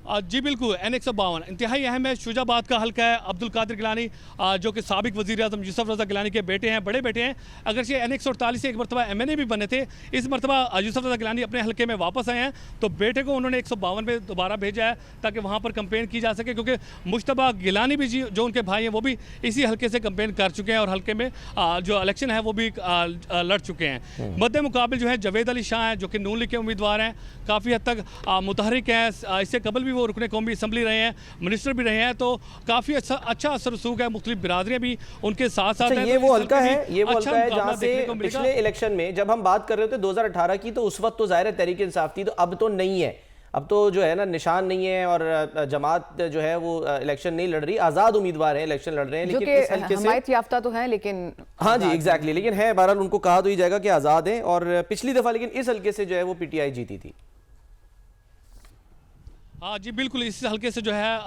जी बिल्कुल, N152 इंतहाई अहम है। शुजाबाद का हल्का है। अब्दुल कादिर गिलानी जो कि साबिक वज़ीर-ए-आज़म यूसुफ रज़ा गिलानी के बेटे हैं, बड़े बेटे हैं। अगरचे N148 से एक मरतबा MNA भी बने थे, इस मरतबा यूसुफ रज़ा गिलानी अपने हल्के में वापस आए हैं, तो बेटे को उन्होंने 152 में दोबारा भेजा है ताकि वहाँ पर कैंपेन की जा सके, क्योंकि मुश्तबा गिलानी भी जो उनके भाई हैं वो भी इसी हल्के से कैंपेन कर चुके हैं और हल्के में जो इलेक्शन है वो भी लड़ चुके हैं। मद्दे मुकाबिल जो है जावेद अली शाह हैं, जो कि नून लीग के उम्मीदवार हैं, काफ़ी हद तक मुतहरिक हैं। इससे कबल भी वो रुकने कौमी असम्बली रहे हैं, मिनिस्टर भी रहे हैं, तो काफ़ी अच्छा असर रसूख है। मुख्तलिफ बिरादरियाँ भी उनके साथ साथ हैं। ये वो हल्का है, जहाँ से पिछले इलेक्शन में जब हम बात कर रहे थे 2018 की, तो उस वक्त तो जाहिर है तहरीक इंसाफ थी, तो अब तो नहीं है। अब तो जो है ना निशान नहीं है और जमात जो है वो इलेक्शन नहीं लड़ रही, आज़ाद उम्मीदवार हैं, इलेक्शन लड़ रहे हैं, लेकिन इस हल्के से हमायत याफ्ता तो है, लेकिन हाँ जी एग्जैक्टली, लेकिन है बहरहाल उनको कहा तो ही जाएगा कि आज़ाद हैं। और पिछली दफ़ा लेकिन इस हल्के से जो है वो PTI जीती थी। हाँ जी बिल्कुल, इस हल्के से जो है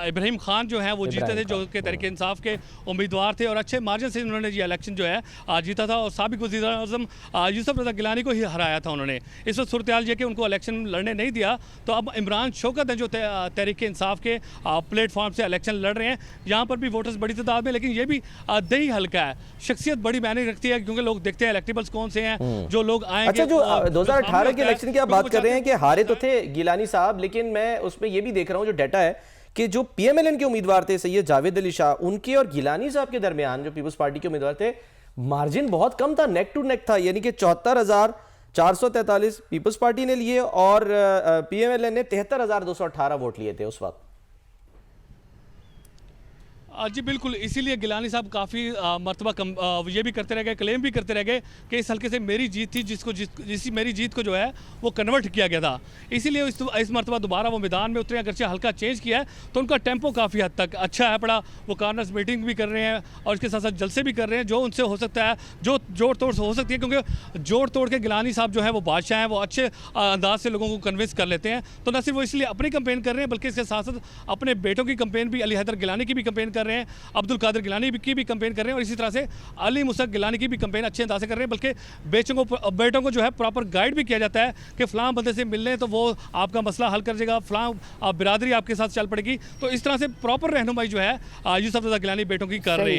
इब्राहिम खान जो है वो जीते थे, जो कि तहरीक इंसाफ के उम्मीदवार थे और अच्छे मार्जिन से उन्होंने ये इलेक्शन जो है जीता था और साबिक वज़ीर-ए-आज़म यूसुफ रज़ा गिलानी को ही हराया था उन्होंने। इस वक्त सूरत हाल ये कि उनको इलेक्शन लड़ने नहीं दिया, तो अब इमरान शौकत हैं जो तहरीक इंसाफ के प्लेटफॉर्म से इलेक्शन लड़ रहे हैं। यहाँ पर भी वोटर्स बड़ी तादाद में, लेकिन ये भी दही हल्का है। शख्सियत बड़ी मायने रखती है, क्योंकि लोग देखते हैं इलेक्टेबल्स कौन से हैं जो लोग आएंगे। अच्छा, जो 2018 के इलेक्शन की आप बात कर रहे हैं कि हारे तो थे गिलानी साहब, लेकिन मैं उसमें ये भी देख रहा हूं जो डाटा है कि जो PMLN के उम्मीदवार थे सैयद जावेद अली शाह, उनके और गिलानी साहब के दरमियान जो पीपल्स पार्टी के उम्मीदवार थे, मार्जिन बहुत कम था, नेक टू नेक था, यानी कि 74,443 पीपल्स पार्टी ने लिए और PMLN ने 73,218 वोट लिए थे उस वक्त। जी बिल्कुल, इसीलिए गिलानी साहब काफ़ी मरतबा ये भी करते रह गए, क्लेम भी करते रह गए कि इस हल्के से मेरी जीत थी, जिस मेरी जीत को जो है वो कन्वर्ट किया गया था। इसीलिए इस मरतबा दोबारा वो मैदान में उतरे। अगरचे हल्का चेंज किया है तो उनका टेम्पो काफ़ी हद तक अच्छा है पड़ा। वो कार्नर्स मीटिंग भी कर रहे हैं और इसके साथ साथ जलसे भी कर रहे हैं, जो उनसे हो सकता है, जो जोड़ तोड़ हो सकती है, क्योंकि जोड़ तोड़ के गिलानी साहब जो है वो बादशाह हैं, वो अच्छे अंदाज से लोगों को कन्विंस कर लेते हैं। तो न सिर्फ वो इसलिए अपनी कैंपेन कर रहे हैं, बल्कि इसके साथ साथ अपने बेटों की कैंपेन भी, अली हैदर गिलानी की भी कैंपेन कर रहे हैं, अब्दुल कादिर गिलानी की भी कैंपेन कर रहे हैं और इसी तरह से अली मुसक गिलानी की भी कैंपेन अच्छे अंदाज से कर रहे हैं। बल्कि बेटों को जो है प्रॉपर गाइड भी किया जाता है कि फ़लाँ बंदे से मिलने तो वो आपका मसला हल कर देगा, फ़लाँ बिरादरी आपके साथ चल पड़ेगी। तो इस तरह से प्रॉपर रहनुमाई जो है यूसुफ रज़ा गिलानी बेटों की कर रहे हैं।